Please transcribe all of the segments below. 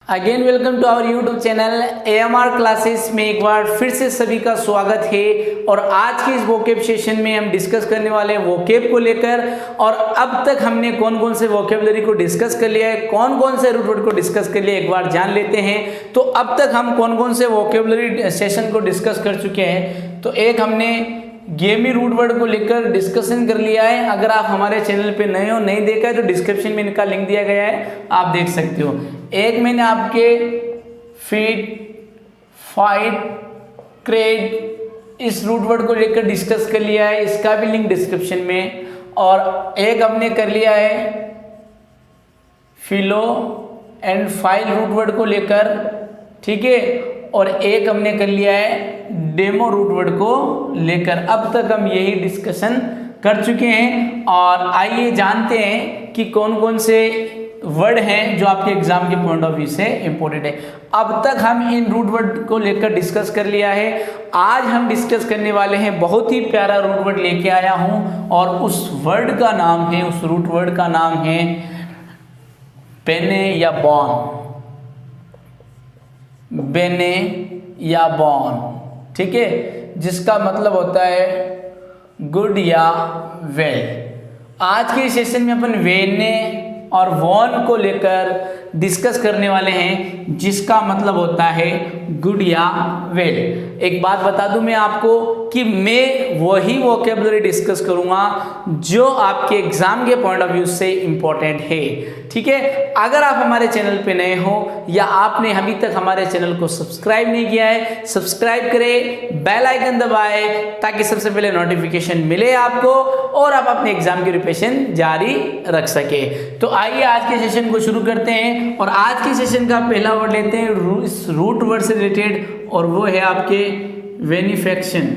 Again welcome to our YouTube channel AMR classes में एक बार फिर से सभी का स्वागत है। और आज के इस वोकेब सेशन में हम डिस्कस करने वाले हैं वोकेब को लेकर। और अब तक हमने कौन कौन से वोकेबलरी को डिस्कस कर लिया है, कौन कौन से रूट वर्ड को डिस्कस कर लिया एक बार जान लेते हैं। तो अब तक हम कौन कौन से वोकेबलरी सेशन को डिस्कस कर चुके हैं। तो एक हमने गेमी रूट वर्ड को लेकर डिस्कशन कर लिया है। अगर आप हमारे चैनल पे नए हो, नहीं देखा है तो डिस्क्रिप्शन में इनका लिंक दिया गया है, आप देख सकते हो। एक मैंने आपके फीड, फाइट, क्रेड इस रूट वर्ड को लेकर डिस्कस कर लिया है, इसका भी लिंक डिस्क्रिप्शन में। और एक हमने कर लिया है फिलो एंड फाइल रूट वर्ड को लेकर, ठीक है। और एक हमने कर लिया है डेमो रूट वर्ड को लेकर। अब तक हम यही डिस्कशन कर चुके हैं। और आइए जानते हैं कि कौन कौन से वर्ड हैं जो आपके एग्जाम के पॉइंट ऑफ व्यू से इंपॉर्टेंट है। अब तक हम इन रूट वर्ड को लेकर डिस्कस कर लिया है। आज हम डिस्कस करने वाले हैं, बहुत ही प्यारा रूट वर्ड लेके आया हूं। और उस वर्ड का नाम है, उस रूट वर्ड का नाम है बेने या बॉन। बेने या बॉन, ठीक है, जिसका मतलब होता है गुड या वेल। आज के सेशन में अपन वेने और वॉन को लेकर डिस्कस करने वाले हैं, जिसका मतलब होता है गुड या वेल। एक बात बता दूं मैं आपको कि मैं वही वोकेबलरी डिस्कस करूंगा जो आपके एग्जाम के पॉइंट ऑफ व्यू से इंपॉर्टेंट है, ठीक है। अगर आप हमारे चैनल पे नए हो या आपने अभी तक हमारे चैनल को सब्सक्राइब नहीं किया है, सब्सक्राइब करें, बेल आइकन दबाएं ताकि सबसे पहले नोटिफिकेशन मिले आपको और आप अपने एग्जाम की प्रिपरेशन जारी रख सके। तो आइए आज के सेशन को शुरू करते हैं। और आज के सेशन का पहला वर्ड लेते हैं इस रूट वर्ड से रिलेटेड, और वो है आपके वेनिफेक्शन।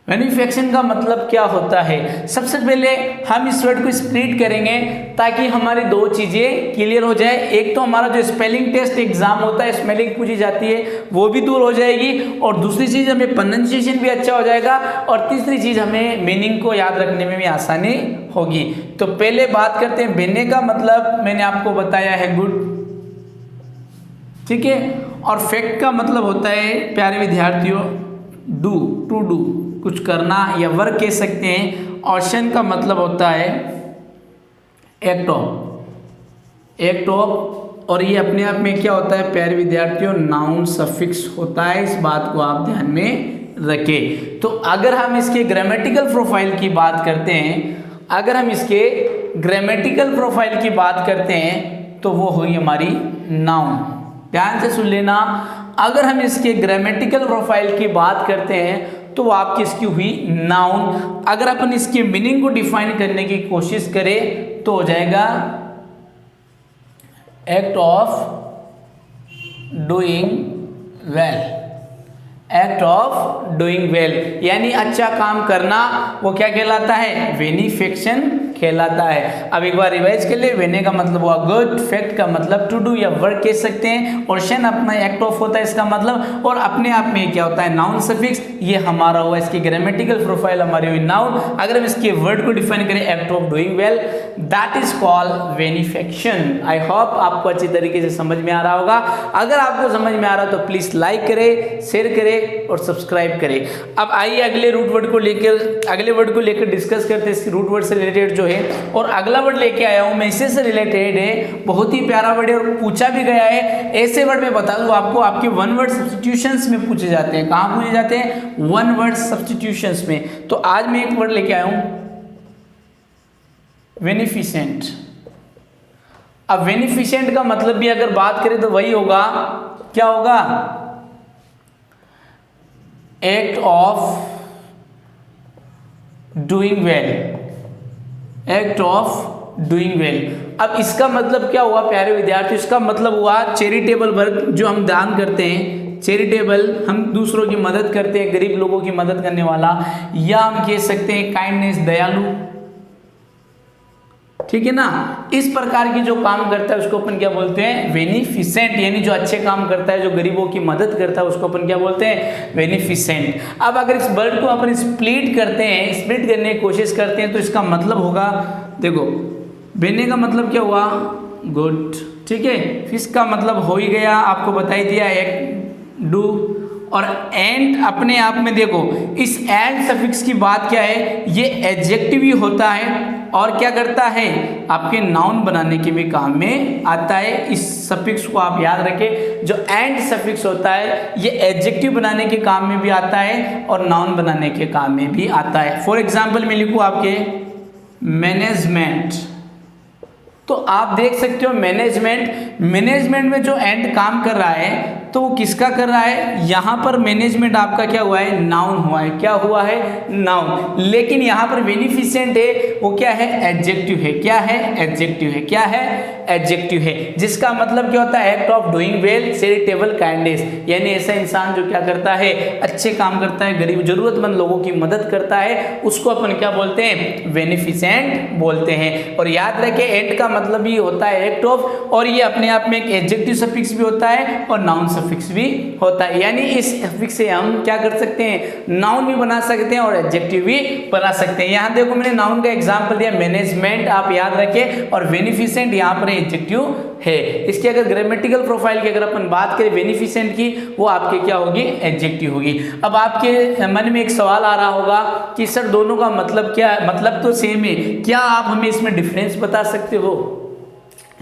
वेनिफेक्शन का मतलब क्या होता है? सबसे पहले हम इस वर्ड को स्प्लिट करेंगे ताकि हमारी दो चीजें क्लियर हो जाए। एक तो हमारा जो स्पेलिंग टेस्ट एग्जाम होता है, स्पेलिंग पूछी जाती है, वो भी दूर हो जाएगी। और दूसरी चीज हमें प्रोनाउंसिएशन भी अच्छा हो जाएगा। और तीसरी चीज हमें मीनिंग को याद रखने में भी आसानी होगी। तो पहले बात करते हैं बेने का मतलब, मैंने आपको बताया है गुड, ठीक है। और फैक्ट का मतलब होता है प्यारे विद्यार्थियों डू, टू डू, कुछ करना या वर्क कह सकते हैं। और शन का मतलब होता है एक्ट ऑफ, एक्ट ऑफ। और ये अपने आप में क्या होता है प्यारे विद्यार्थियों, नाउन सफिक्स होता है। इस बात को आप ध्यान में रखें। तो अगर हम इसके ग्रामेटिकल प्रोफाइल की बात करते हैं, अगर हम इसके ग्रामेटिकल प्रोफाइल की बात करते हैं तो वो हुई हमारी नाउन। ध्यान से सुन लेना, अगर हम इसके ग्रामेटिकल प्रोफाइल की बात करते हैं तो वो आपकी इसकी हुई नाउन। अगर अपन इसके मीनिंग को डिफाइन करने की कोशिश करें तो हो जाएगा act of doing well, act of doing well, यानी अच्छा काम करना, वो क्या कहलाता है? वेनिफेक्शन कहलाता है। अब एक बार रिवाइज कर ले। वेने का मतलब हुआ गुड, फैक्ट का मतलब टू डू या वर्क कह सकते हैं, और शन अपना एक्ट ऑफ होता है इसका मतलब। और अपने आप में क्या होता है? Noun suffix. ये हमारा हुआ इसकी ग्रामेटिकल प्रोफाइल हमारी हुई नाउन। अगर हम इसके वर्ड को डिफाइन करें act of doing well, that is called benefaction. I hope आपको अच्छी तरीके से समझ में आ रहा होगा। अगर आपको समझ में आ रहा तो प्लीज लाइक करें, शेयर करें और सब्सक्राइब करें। अब आइए अगले रूट वर्ड को लेकर, अगले वर्ड को लेकर डिस्कस करते हैं। इस रूट वर्ड से रिलेटेड जो है, और अगला वर्ड लेके आया हूं मैं, इसी से रिलेटेड है, बहुत ही प्यारा वर्ड है और पूछा भी गया है। ऐसे वर्ड मैं बता दूं आपको, आपके वन वर्ड सब्स्टिट्यूशंस में पूछे जाते हैं। कहां पूछे जाते हैं? वन वर्ड सब्स्टिट्यूशंस में। तो आज मैं एक वर्ड लेके आया हूं बेनिफिसेंट। अब बेनिफिसेंट का मतलब भी अगर बात करें तो वही होगा, क्या होगा? Act of doing well, act of doing well. अब इसका मतलब क्या हुआ प्यारे विद्यार्थी? इसका मतलब हुआ चैरिटेबल वर्क, जो हम दान करते हैं, चैरिटेबल, हम दूसरों की मदद करते हैं, गरीब लोगों की मदद करने वाला, या हम कह सकते हैं काइंडनेस, दयालु, ठीक है ना। इस प्रकार की जो काम करता है उसको अपन क्या बोलते हैं? बेनिफिसेंट, यानी जो अच्छे काम करता है, जो गरीबों की मदद करता है, उसको अपन क्या बोलते हैं? बेनिफिसेंट। अब अगर इस वर्ड को अपन स्प्लिट करते हैं, स्प्लिट करने की कोशिश करते हैं तो इसका मतलब होगा, देखो बेने का मतलब क्या हुआ? गुड, ठीक है। फिश का मतलब हो ही गया, आपको बता ही दिया, एक डू। और एंड अपने आप में देखो, इस एंड सफिक्स की बात क्या है, ये एडजेक्टिव ही होता है और क्या करता है, आपके नाउन बनाने के भी काम में आता है। इस सफिक्स को आप याद रखें, जो एंड सफिक्स होता है ये एडजेक्टिव बनाने के काम में भी आता है और नाउन बनाने के काम में भी आता है। फॉर एग्जाम्पल मैं लिखूँ आपके मैनेजमेंट, तो आप देख सकते हो मैनेजमेंट में जो एंड काम कर रहा है तो वो किसका कर रहा है, यहाँ पर मैनेजमेंट आपका क्या हुआ है, नाउन हुआ है। क्या हुआ है, नाउन। लेकिन यहाँ पर बेनिफिशिएंट है, वो क्या है, एडजेक्टिव है। क्या है, एडजेक्टिव है। क्या है, एडजेक्टिव है, जिसका मतलब क्या होता है, act of doing well, charitable, kindness, यानी ऐसा इंसान जो क्या करता है, अच्छे काम करता है, गरीब जरूरतमंद लोगों की मदद करता है, उसको अपन क्या बोलते हैं, बेनिफिशिएंट बोलते हैं। और याद रखें एंड का मतलब ही होता है एक्ट ऑफ, और ये अपने आप में एक एडजेक्टिव सफिक्स भी होता है और नाउन सफिक्स भी होता है। यानी इस सफिक्स से हम क्या कर सकते हैं, नाउन भी बना सकते हैं और एडजेक्टिव भी बना सकते हैं। यहाँ देखो मैंने नाउन का एग्जांपल दिया मैनेजमेंट, आप याद रखें, और बेनिफिशिएंट यहाँ पर एडजेक्टिव है। इसकी अगर ग्रामेटिकल प्रोफाइल की अगर अपन बात करें बेनिफिशिएंट की, वो आपके क्या होगी, एडजेक्टिव होगी। अब आपके मन में एक सवाल आ रहा होगा कि सर दोनों का मतलब क्या है, मतलब तो सेम है, क्या आप हमें इसमें डिफरेंस बता सकते हो?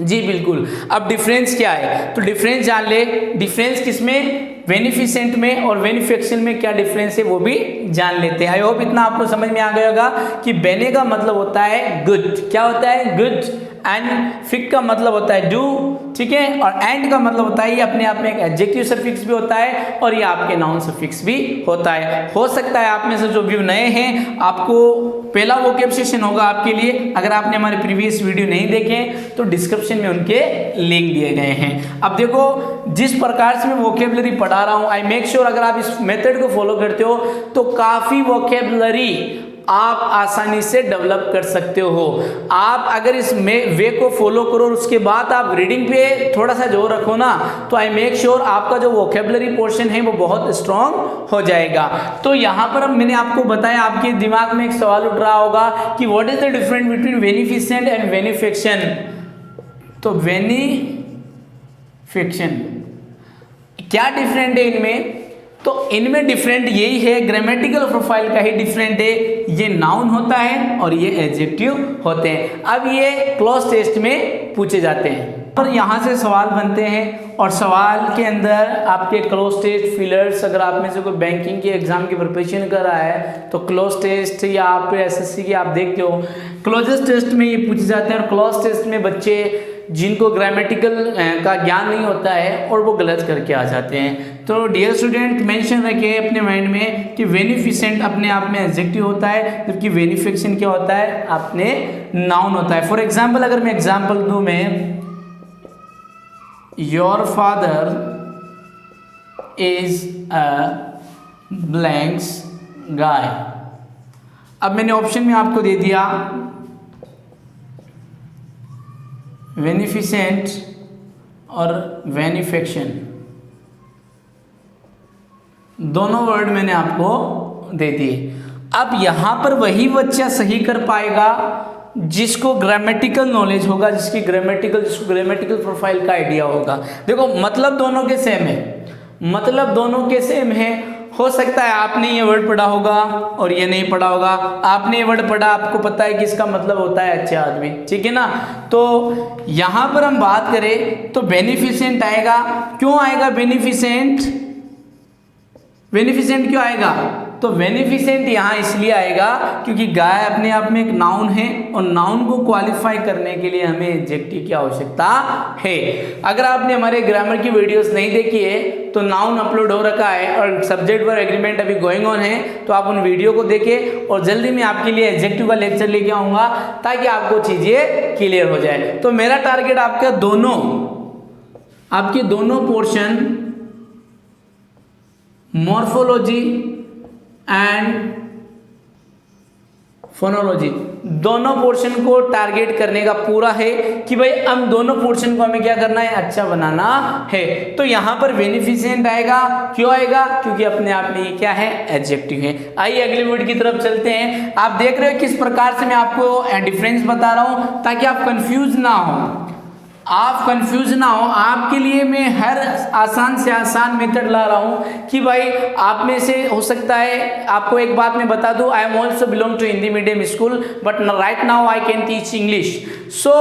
जी बिल्कुल। अब डिफरेंस क्या है, तो डिफरेंस जान ले। डिफरेंस किसमें, बेनिफिशिएंट में, और बेनिफिक्शन में क्या डिफरेंस है वो भी जान लेते हैं। आई होप इतना आपको समझ में आ गया होगा कि बेने का मतलब होता है गुड। क्या होता है, गुड। एंड फिक का मतलब होता है डू, ठीक है। और एंड का मतलब होता है ये अपने आप में एक एडजेक्टिव सफिक्स भी होता है और ये आपके नाउन सफिक्स भी होता है। हो सकता है आप में से जो भी नए हैं, आपको पहला वोकैब सेशन होगा आपके लिए। अगर आपने हमारे प्रीवियस वीडियो नहीं देखे तो डिस्क्रिप्शन में उनके लिंक दिए गए हैं। अब देखो जिस प्रकार से मैं वोकैबुलरी पढ़ा रहा हूँ, आई मेक श्योर अगर आप इस मेथड को फॉलो करते हो तो काफ़ी वोकैबुलरी आप आसानी से डेवलप कर सकते हो। आप अगर इस वे को फॉलो करो और उसके बाद आप रीडिंग पे थोड़ा सा जोर रखो ना, तो आई मेक श्योर आपका जो वोकैबुलरी पोर्शन है वो बहुत स्ट्रांग हो जाएगा। तो यहाँ पर अब मैंने आपको बताया, आपके दिमाग में एक सवाल उठ रहा होगा कि what is the difference between beneficent and benefaction. तो बेनिफिक्शन क्या डिफरेंट है इनमें, तो इनमें डिफरेंट यही है, ग्रामेटिकल प्रोफाइल का ही डिफरेंट है। ये नाउन होता है और ये एडजेक्टिव होते हैं। अब ये क्लोज टेस्ट में पूछे जाते हैं और यहाँ से सवाल बनते हैं, और सवाल के अंदर आपके क्लोज टेस्ट फिलर्स, अगर आप में से कोई बैंकिंग के एग्जाम की प्रिपरेशन कर रहा है तो क्लोज टेस्ट या आप एसएससी की आप देखते हो, क्लोजेस्ट टेस्ट में ये पूछे जाते हैं। और क्लोज टेस्ट में बच्चे जिनको ग्रामेटिकल का ज्ञान नहीं होता है और वो गलत करके आ जाते हैं। तो डियर स्टूडेंट मेंशन रखिए अपने माइंड में कि बेनिफिशिएंट अपने आप में एडजेक्टिव होता है, जबकि बेनिफिक्शन क्या होता है, अपने नाउन होता है। फॉर एग्जांपल अगर मैं एग्जांपल दूं, मैं your father is a blanks guy. अब मैंने ऑप्शन में आपको दे दिया बेनिफिशिएंट और बेनिफिक्शन, दोनों वर्ड मैंने आपको दे दिए। अब यहाँ पर वही बच्चा सही कर पाएगा जिसको ग्रामेटिकल नॉलेज होगा, जिसको ग्रामेटिकल प्रोफाइल का आइडिया होगा। देखो मतलब दोनों के सेम है, मतलब दोनों के सेम है। हो सकता है आपने ये वर्ड पढ़ा होगा और ये नहीं पढ़ा होगा, आपने ये वर्ड पढ़ा, आपको पता है कि इसका मतलब होता है अच्छे आदमी, ठीक है ना। तो यहाँ पर हम बात करें तो बेनिफिशिएंट आएगा। क्यों आएगा बेनिफिशिएंट, बेनिफिशिएंट क्यों आएगा, तो बेनिफिशिएंट यहाँ इसलिए आएगा क्योंकि गाय अपने आप में एक नाउन है और नाउन को क्वालिफाई करने के लिए हमें एडजेक्टिव की आवश्यकता है। अगर आपने हमारे ग्रामर की वीडियोस नहीं देखी है तो नाउन अपलोड हो रखा है और सब्जेक्ट वर्ब एग्रीमेंट अभी गोइंग ऑन है, तो आप उन वीडियो को देखें। और जल्दी मैं आपके लिए एडजेक्टिव का लेक्चर लेके आऊँगा ताकि आपको चीज़ें क्लियर हो जाए। तो मेरा टारगेट आपके दोनों पोर्शन मॉर्फोलॉजी एंड फोनोलॉजी, दोनों पोर्शन को टारगेट करने का पूरा है कि भाई हम दोनों पोर्शन को हमें क्या करना है, अच्छा बनाना है। तो यहाँ पर बेनिफिशिएंट आएगा। क्यों आएगा, क्योंकि अपने आप में ये क्या है, एडजेक्टिव है। आइए अगले वर्ड की तरफ चलते हैं। आप देख रहे हो किस प्रकार से मैं आपको डिफरेंस बता रहा हूँ ताकि आप कंफ्यूज ना हो। आप कंफ्यूज ना हो, आपके लिए मैं हर आसान से आसान मेथड ला रहा हूँ कि भाई आप में से हो सकता है, आपको एक बात मैं बता दूँ, I am also belong to Hindi medium school but right now I can teach English. So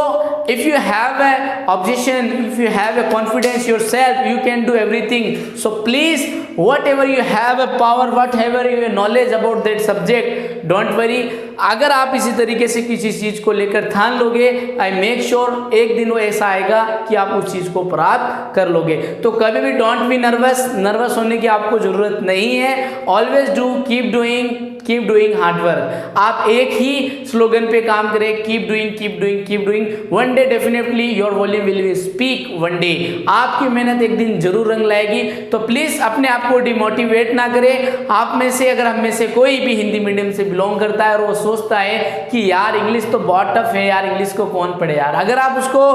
if you have a objection, if you have a confidence yourself, you can do everything. So please, whatever you have a power, whatever you knowledge about that subject, don't worry. अगर आप इसी तरीके से किसी चीज़ को लेकर ठान लोगे, आई मेक श्योर एक दिन वो ऐसा आएगा कि आप उस चीज़ को प्राप्त कर लोगे. तो कभी भी डोंट बी नर्वस होने की आपको ज़रूरत नहीं है. Always do, keep doing hard work. आप एक ही स्लोगन पे काम करें, keep doing. One day definitely your volume will be speak. One day आपकी मेहनत एक दिन जरूर रंग लाएगी. तो प्लीज़ अपने आप को डिमोटिवेट ना करें. आप में से अगर हम में से कोई भी हिंदी मीडियम से बिलोंग करता है और वो सोचता है कि यार इंग्लिश तो बहुत टफ है यार, इंग्लिश को कौन पढ़े यार, अगर आप उसको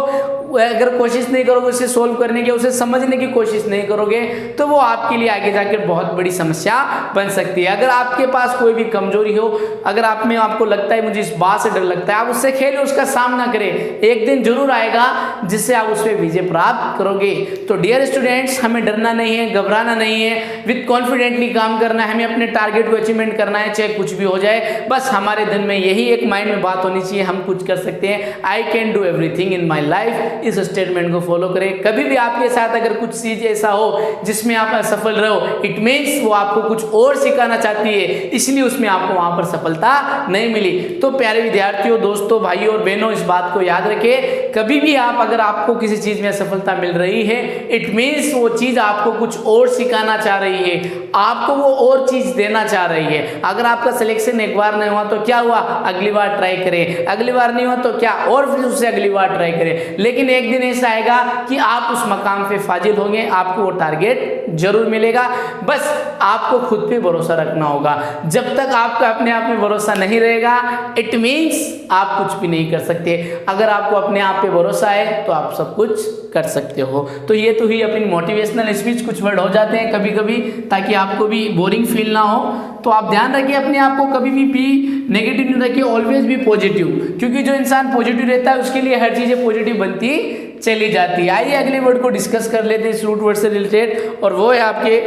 अगर कोशिश नहीं करोगे उसे सोल्व करने की, उसे समझने की कोशिश नहीं करोगे, तो वो आपके लिए आगे जाकर बहुत बड़ी समस्या बन सकती है. अगर आपके पास कोई भी कमजोरी हो, अगर आप में आपको लगता है मुझे इस बात से डर लगता है, आप उससे खेलें, उसका सामना करें. एक दिन जरूर आएगा जिससे आप उस पर विजय प्राप्त करोगे. तो डियर स्टूडेंट्स, हमें डरना नहीं है, घबराना नहीं है, विद कॉन्फिडेंटली काम करना है. हमें अपने टारगेट को अचीवमेंट करना है, चाहे कुछ भी हो जाए. बस हमारे दिन में यही एक माइंड में बात होनी चाहिए, हम कुछ कर सकते हैं. I can do everything in my life. इस स्टेटमेंट को फॉलो करें. कभी भी आपके साथ अगर कुछ चीज ऐसा हो जिसमें आप असफल रहो, इट मीन्स वो आपको कुछ और सिखाना चाहती है, इसलिए उसमें आपको वहां पर सफलता नहीं मिली. तो प्यारे विद्यार्थियों, दोस्तों, भाइयों और बहनों, इस बात को याद रखें, कभी भी आप अगर आपको किसी चीज में असफलता मिल रही है, इट मीन्स वो चीज आपको कुछ और सिखाना चाह रही है, आपको वो और चीज देना चाह रही है. अगर आपका सिलेक्शन एक बार नहीं हुआ तो क्या हुआ, अगली बार ट्राई करें. अगली बार नहीं हुआ तो क्या, और फिर उससे अगली बार ट्राई करें. लेकिन एक दिन ऐसा आएगा कि आप उस मकाम पे फाजिल होंगे, आपको वो टारगेट जरूर मिलेगा. बस आपको खुद पे भरोसा रखना होगा. जब तक आपका अपने आप में भरोसा नहीं रहेगा, इट मीन्स आप कुछ भी नहीं कर सकते. अगर आपको अपने आप पे भरोसा है तो आप सब कुछ कर सकते हो. तो ये तो ही अपनी मोटिवेशनल स्पीच, कुछ वर्ड हो जाते हैं कभी कभी, ताकि आपको भी बोरिंग फील ना हो. तो आप ध्यान रखिए, अपने आप को कभी भी नेगेटिव नहीं रखिए, ऑलवेज भी पॉजिटिव, क्योंकि जो इंसान पॉजिटिव रहता है उसके लिए हर चीज़ें पॉजिटिव बनती चली जाती है. आइए अगले वर्ड को डिस्कस कर लेते हैं इस रूट वर्ड से रिलेटेड, और वो है आपके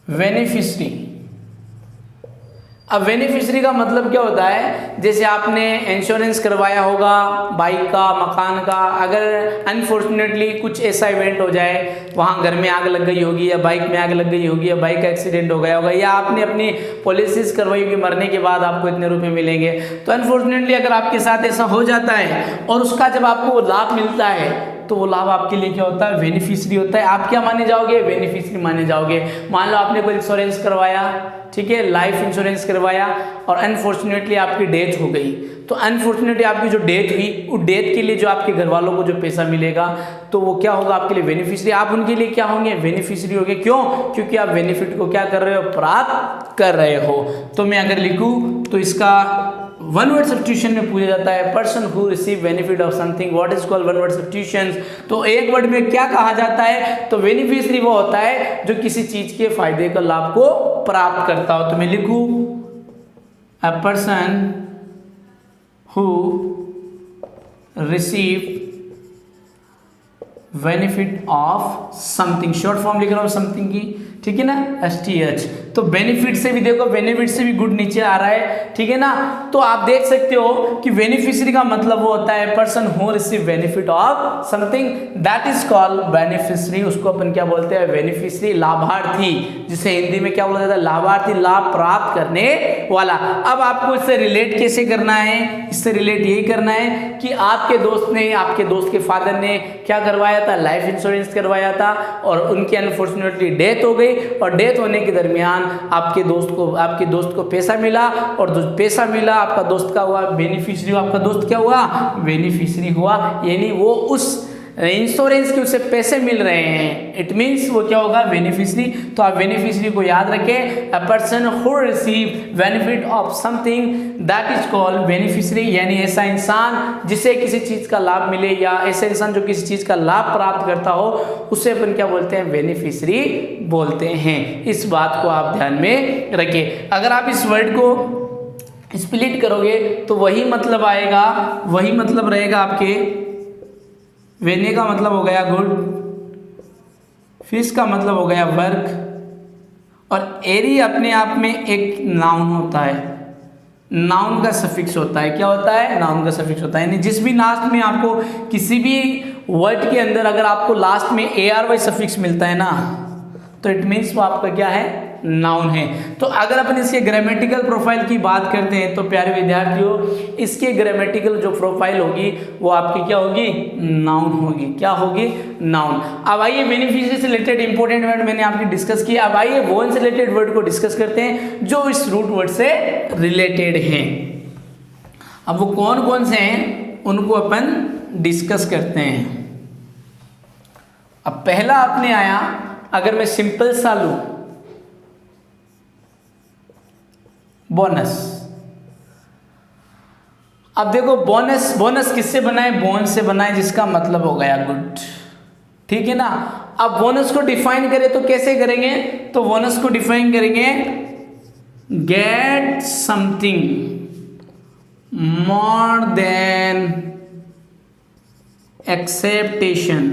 बेनिफिशियरी. अब बेनिफिशियरी का मतलब क्या होता है, जैसे आपने इंश्योरेंस करवाया होगा बाइक का, मकान का, अगर अनफॉर्चुनेटली कुछ ऐसा इवेंट हो जाए, वहाँ घर में आग लग गई होगी या बाइक में आग लग गई होगी या बाइक का एक्सीडेंट हो गया होगा, या आपने अपनी पॉलिसीज करवाई होगी, मरने के बाद आपको इतने रुपए मिलेंगे. तो अनफॉर्चुनेटली अगर आपके साथ ऐसा हो जाता है और उसका जब आपको लाभ मिलता है, तो वो लाभ आपके लिए क्या होता है, बेनिफिशियरी होता है. आप क्या माने जाओगे, बेनिफिशियरी माने जाओगे. मान लो आपने कोई इंश्योरेंस करवाया, ठीक है, लाइफ इंश्योरेंस करवाया, और अनफॉर्चुनेटली आपकी डेथ हो गई. तो अनफॉर्चुनेटली आपकी जो डेथ हुई, उस डेथ के लिए जो आपके घर वालों को जो पैसा मिलेगा, तो वो क्या होगा आपके लिए, बेनिफिशियरी. आप उनके लिए क्या होंगे, बेनिफिशियरी होंगे. क्यों, क्योंकि आप बेनिफिट को क्या कर रहे हो, प्राप्त कर रहे हो. तो मैं अगर लिखूं तो इसका वन वर्ड सब्स्टिट्यूशन में पूछा जाता है, person who receive benefit of something, what is called one word substitution. तो एक वर्ड में क्या कहा जाता है, तो बेनिफिशियरी वो होता है जो किसी चीज के फायदे का लाभ को प्राप्त करता हो. तो मैं लिखूं a person who receive benefit of something, short form लिख रहा हूं समथिंग की, ठीक है ना, STH. तो बेनिफिट से भी देखो, बेनिफिट से भी गुड नीचे आ रहा है, ठीक है ना. तो आप देख सकते हो कि बेनिफिशियरी का मतलब वो होता है person who receive benefit of something, that is called beneficiary. उसको अपन क्या बोलते हैं, बेनिफिशियरी, लाभार्थी, जिसे हिंदी में क्या बोला जाता है, लाभार्थी, लाभ प्राप्त करने वाला. अब आपको इससे रिलेट कैसे करना है, इससे रिलेट यही करना है कि आपके दोस्त के फादर ने क्या करवाया था, लाइफ इंश्योरेंस करवाया था, और उनकी अनफॉर्चुनेटली डेथ हो गई, और डेथ होने के दरमियान आपके दोस्त को पैसा मिला, और जो पैसा मिला आपका दोस्त का हुआ बेनिफिशियरी. आपका दोस्त क्या हुआ, बेनिफिशियरी हुआ, यानी वो उस इंश्योरेंस के उसे पैसे मिल रहे हैं, इट मीन्स वो क्या होगा, बेनिफिशियरी. तो आप बेनिफिशियरी को याद रखें, a person who receive benefit of something, that is called beneficiary. यानी ऐसा इंसान जिसे किसी चीज का लाभ मिले, या ऐसा इंसान जो किसी चीज का लाभ प्राप्त करता हो, उसे अपन क्या बोलते हैं, बेनिफिशियरी बोलते हैं. इस बात को आप ध्यान में रखें. अगर आप इस वर्ड को स्प्लिट करोगे तो वही मतलब आएगा, वही मतलब रहेगा आपके। वेने का मतलब हो गया गुड, फिश का मतलब हो गया वर्क, और एरी अपने आप में एक नाउन होता है, नाउन का सफिक्स होता है। क्या होता है? नाउन का सफिक्स होता है। यानी जिस भी लास्ट में आपको किसी भी वर्ड के अंदर अगर आपको लास्ट में ARY सफिक्स मिलता है ना, तो इट मीन्स वो आपका क्या है? नाउन है। तो अगर अपन इसके ग्रामेटिकल प्रोफाइल की बात करते हैं तो प्यारे विद्यार्थियों, इसके ग्रामेटिकल जो प्रोफाइल होगी वो आपकी क्या होगी? नाउन होगी। क्या होगी? नाउन। अब आइए बेनिफिशियल से रिलेटेड इंपॉर्टेंट वर्ड मैंने आपकी डिस्कस किया। अब आइए वोन से रिलेटेड वर्ड को डिस्कस करते हैं जो इस रूट वर्ड से रिलेटेड हैं। अब वो कौन कौन से हैं उनको अपन डिस्कस करते हैं। अब पहला आपने आया, अगर मैं सिंपल सा लूं, बोनस। अब देखो बोनस, बोनस किससे बना है? बोन से बना है, जिसका मतलब हो गया गुड। ठीक है ना। अब बोनस को डिफाइन करें तो कैसे करेंगे? तो बोनस को डिफाइन करेंगे get something more than acceptation,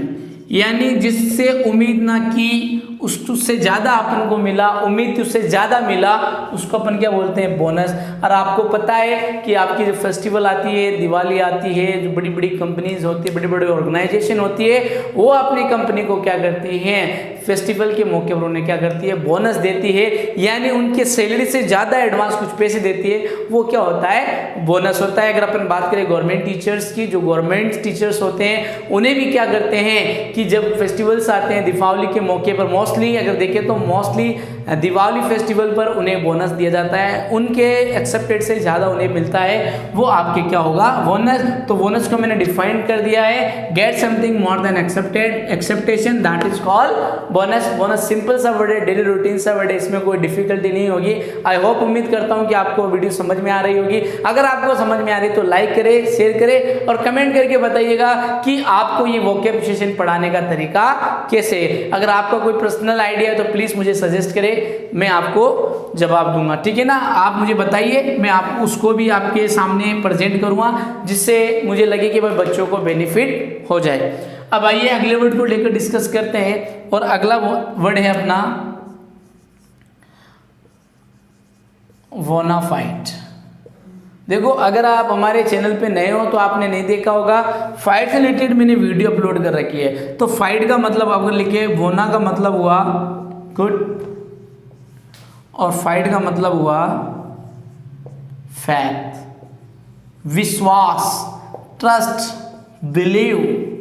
यानी जिससे उम्मीद ना की उससे ज़्यादा अपन को मिला, उम्मीद उससे ज़्यादा मिला, उसको अपन क्या बोलते हैं? बोनस। और आपको पता है कि आपकी जो फेस्टिवल आती है, दिवाली आती है, जो बड़ी बड़ी कंपनीज होती है, बड़ी बड़ी ऑर्गेनाइजेशन होती है, वो अपनी कंपनी को क्या करती हैं? फेस्टिवल के मौके पर उन्हें क्या करती है? बोनस देती है। यानी उनके सैलरी से ज़्यादा एडवांस कुछ पैसे देती है, वो क्या होता है? बोनस होता है। अगर अपन बात करें गवर्नमेंट टीचर्स की, जो गवर्नमेंट टीचर्स होते हैं उन्हें भी क्या करते हैं कि जब फेस्टिवल्स आते हैं दीपावली के मौके पर, मोस्टली अगर देखें तो मोस्टली दिवाली फेस्टिवल पर उन्हें बोनस दिया जाता है, उनके एक्सेप्टेड से ज़्यादा उन्हें मिलता है, वो आपके क्या होगा? बोनस। तो बोनस को मैंने डिफाइन कर दिया है, get something more than acceptation, that is called bonus. Bonus simple सा वर्ड है, डेली रूटीन सा वर्ड है, इसमें कोई डिफिकल्टी नहीं होगी। आई होप, उम्मीद करता हूँ कि आपको वीडियो समझ में आ रही होगी। अगर आपको समझ में आ रही तो लाइक करें, शेयर करें और कमेंट करके बताइएगा कि आपको ये वोकैब सेशन पढ़ाने का तरीका कैसे। अगर आपका कोई पर्सनल आइडिया है तो प्लीज़ मुझे सजेस्ट करें, मैं आपको जवाब दूंगा। ठीक है ना। आप मुझे बताइए, मैं आप उसको भी आपके सामने प्रेजेंट करूंगा, जिससे मुझे लगे कि भाई बच्चों को बेनिफिट हो जाए। अब आइए अगले वर्ड को लेकर डिस्कस करते हैं, और अगला वर्ड है अपना बोनाफाइड। देखो, अगर आप हमारे चैनल पे नए हो तो आपने नहीं देखा होगा, फाइट से रिलेटेड मैंने वीडियो अपलोड कर रखी है। तो फाइट का मतलब आपको लिखे, बोना का मतलब हुआ गुड, और फाइट का मतलब हुआ फैक्ट, विश्वास, ट्रस्ट, बिलीव।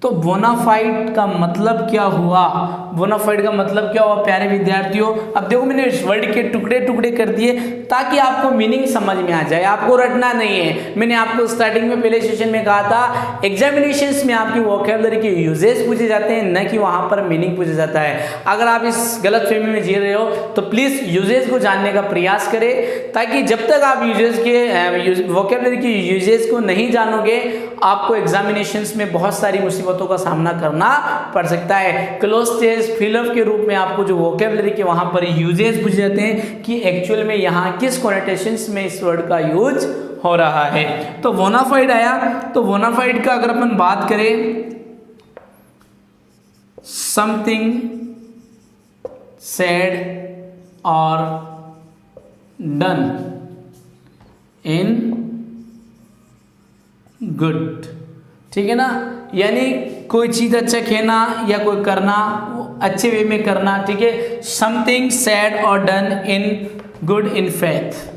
तो बोनाफाइड का मतलब क्या हुआ? बोनाफाइड का मतलब क्या हुआ प्यारे विद्यार्थियों? अब देखो, मैंने इस वर्ड के टुकड़े टुकड़े कर दिए ताकि आपको मीनिंग समझ में आ जाए, आपको रटना नहीं है। मैंने आपको स्टार्टिंग में पहले सेशन में कहा था, एग्जामिनेशंस में आपकी वोकैबुलरी के यूजेस पूछे जाते हैं, न कि वहां पर मीनिंग पूछा जाता है। अगर आप इस गलत फहमी में जी रहे हो तो प्लीज यूजेस को जानने का प्रयास करें, ताकि जब तक आप यूजेस के वोकैबुलरी के यूजेस को नहीं जानोगे, आपको एग्जामिनेशंस में बहुत सारी मुसीबतों का सामना करना पड़ सकता है। क्लोज टेस्ट, फिलअप के रूप में आपको जो वोकैबुलरी के वहां पर यूजेस पूछे जाते हैं कि एक्चुअल में यहाँ किस कॉनोटेशंस में इस वर्ड का यूज हो रहा है। तो बोनाफाइड आया। तो बोनाफाइड का अगर अपन बात करें, समथिंग सेड और डन इन गुड। ठीक है ना। यानी कोई चीज अच्छा कहना या कोई करना, अच्छे वे में करना। ठीक है। समथिंग सेड और done in good in faith.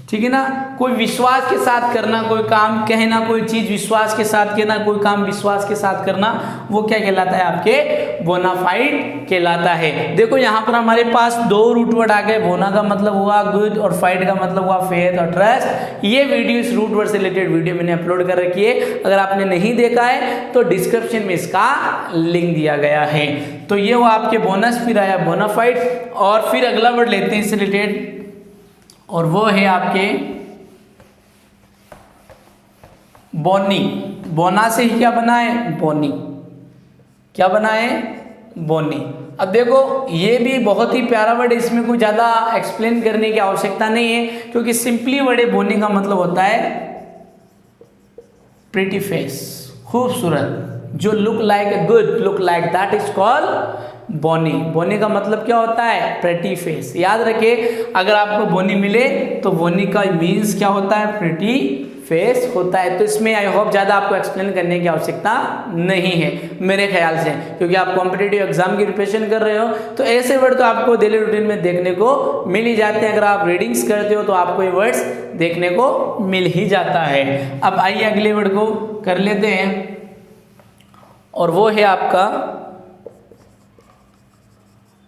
ठीक है ना। कोई विश्वास के साथ करना, कोई काम कहना, कोई चीज विश्वास के साथ कहना, कोई काम विश्वास के साथ करना, वो क्या कहलाता है? आपके बोनाफाइड कहलाता है। देखो यहाँ पर हमारे पास दो रूट वर्ड आ गए। बोना का मतलब हुआ गुड और फाइड का मतलब हुआ फेथ और ट्रस्ट। ये वीडियो, इस रूट वर्ड से रिलेटेड वीडियो मैंने अपलोड कर रखी है। अगर आपने नहीं देखा है तो डिस्क्रिप्शन में इसका लिंक दिया गया है। तो ये वो आपके बोनस, फिर आया बोनाफाइड, और फिर अगला वर्ड लेते हैं इससे रिलेटेड, और वो है आपके बोनी। बोना से ही क्या बना है? बोनी। क्या बना है? बोनी। अब देखो ये भी बहुत ही प्यारा वर्ड है, इसमें कोई ज़्यादा एक्सप्लेन करने की आवश्यकता नहीं है, क्योंकि सिंपली वर्ड है। बोनी का मतलब होता है प्रिटी फेस, खूबसूरत, जो look like good, look like, that is called bonny. Bonny का मतलब क्या होता है? Pretty face. याद रखिए, अगर आपको बोनी मिले तो बोनी का मीन्स क्या होता है? प्रिटी फेस होता है। तो इसमें आई होप ज़्यादा आपको एक्सप्लेन करने की आवश्यकता नहीं है मेरे ख्याल से, क्योंकि आप कॉम्पिटिटिव एग्जाम की प्रिपरेशन कर रहे हो तो ऐसे वर्ड तो आपको डेली रूटीन में देखने को मिल ही जाते हैं। अगर आप रीडिंग्स करते हो तो आपको ये वर्ड्स देखने को मिल ही जाता है। अब आइए अगले वर्ड को कर लेते हैं, और वो है आपका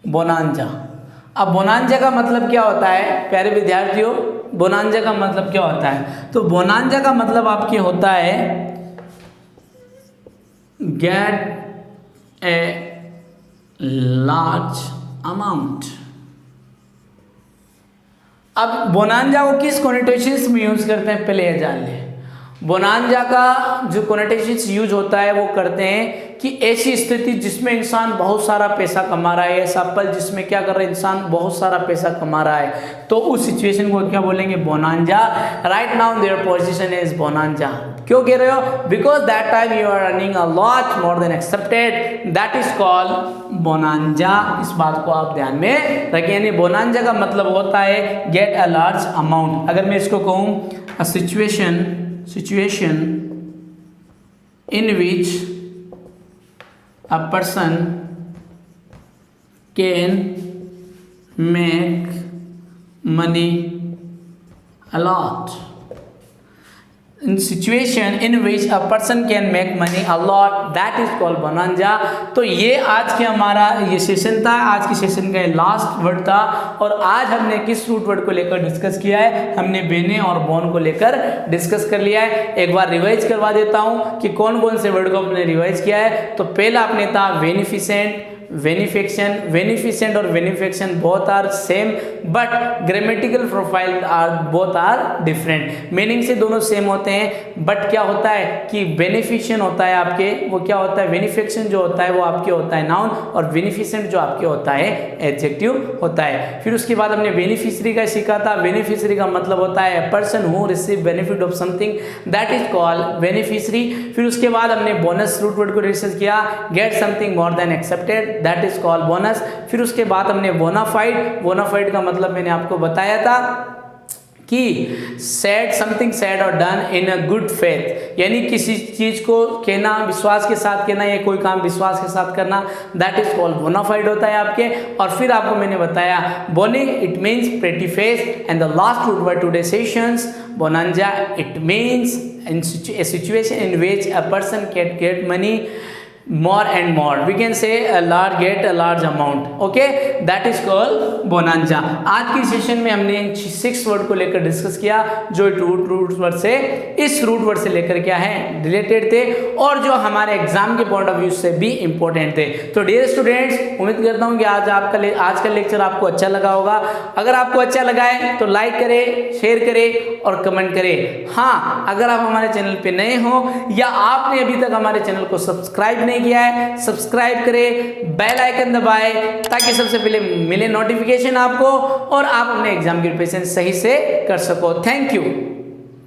बोनांजा। अब बोनांजा का मतलब क्या होता है प्यारे विद्यार्थियों? बोनांजा का मतलब क्या होता है? तो बोनांजा का मतलब आपके होता है गेट ए लार्ज अमाउंट। अब बोनांजा को किस कोनोटेशंस में यूज करते हैं पहले ये जान लें। बोनांजा का जो कोनोटेशंस यूज होता है वो करते हैं कि ऐसी स्थिति जिसमें इंसान बहुत सारा पैसा कमा रहा है, ऐसा पल जिसमें क्या कर रहा है? इंसान बहुत सारा पैसा कमा रहा है, तो उस सिचुएशन को क्या बोलेंगे? Bonanza. Right now their position is bonanza. क्यों कह रहे हो? Because that time you are earning a lot more than accepted, that is called bonanza. इस बात को आप ध्यान में रखिए। यानी बोनांजा का मतलब होता है गेट अ लार्ज अमाउंट। अगर मैं इसको कहूँ अ situation in which a person can make money a lot. In situation in which a person can make money a lot, that is called bonanza। तो ये आज के हमारा ये सेशन था, आज के सेशन का ये लास्ट वर्ड था। और आज हमने किस रूट वर्ड को लेकर डिस्कस किया है? हमने बेने और बोन को लेकर डिस्कस कर लिया है। एक बार रिवाइज करवा देता हूँ कि कौन कौन से वर्ड को हमने रिवाइज किया है। तो पहला अपने था बेनिफिसेंट, वेनिफिकेशन। वेनिफिसेंट और benefaction both are same, but grammatical profile are both are different. Meaning से दोनों सेम होते हैं, बट क्या होता है कि बेनिफिशियन होता है आपके, वो क्या होता है? वेनिफिकेशन जो होता है वो आपके होता है नाउन, और वेनिफिसेंट जो आपके होता है एडजेक्टिव होता है। फिर उसके बाद हमने बेनिफिशरी का सीखा था। बेनिफिशरी का मतलब होता है person who receive benefit of something, that is called beneficiary. फिर उसके बाद हमने बोनस रूट वर्ड को डिस्कस किया, get something more than accepted, that is called bonus. फिर उसके बाद हमने बोनाफाइड, बोनाफाइड का मतलब मैंने आपको बताया था कि सैड समथिंग सैड और done in a good faith, यानी किसी चीज को कहना विश्वास के साथ कहना, या कोई काम विश्वास के साथ करना, दैट इज कॉल्ड बोनाफाइड होता है आपके। और फिर आपको मैंने बताया bonny it means pretty face, and the last root word today sessions bonanza it means in a situation in which a person can get money more and more, we can say a large get a large amount, okay, that is called bonanza। आज की session में हमने 6 word को लेकर discuss किया, जो root word से इस रूट वर्ड से लेकर क्या है रिलेटेड थे, और जो हमारे एग्जाम के पॉइंट ऑफ व्यू से भी इंपॉर्टेंट थे। तो डियर स्टूडेंट्स, उम्मीद करता हूँ कि आज का लेक्चर आपको अच्छा लगा होगा। अगर आपको अच्छा लगा है तो लाइक करें, शेयर करें और कमेंट करें। हाँ, अगर आप हमारे चैनल पे नए हो या आपने अभी तक हमारे चैनल को सब्सक्राइब नहीं किया है, सब्सक्राइब करें, बेल आइकन दबाएं, ताकि सबसे पहले मिले नोटिफिकेशन आपको और आप अपने एग्जाम की प्रिपरेशन सही से कर सको। Thank you.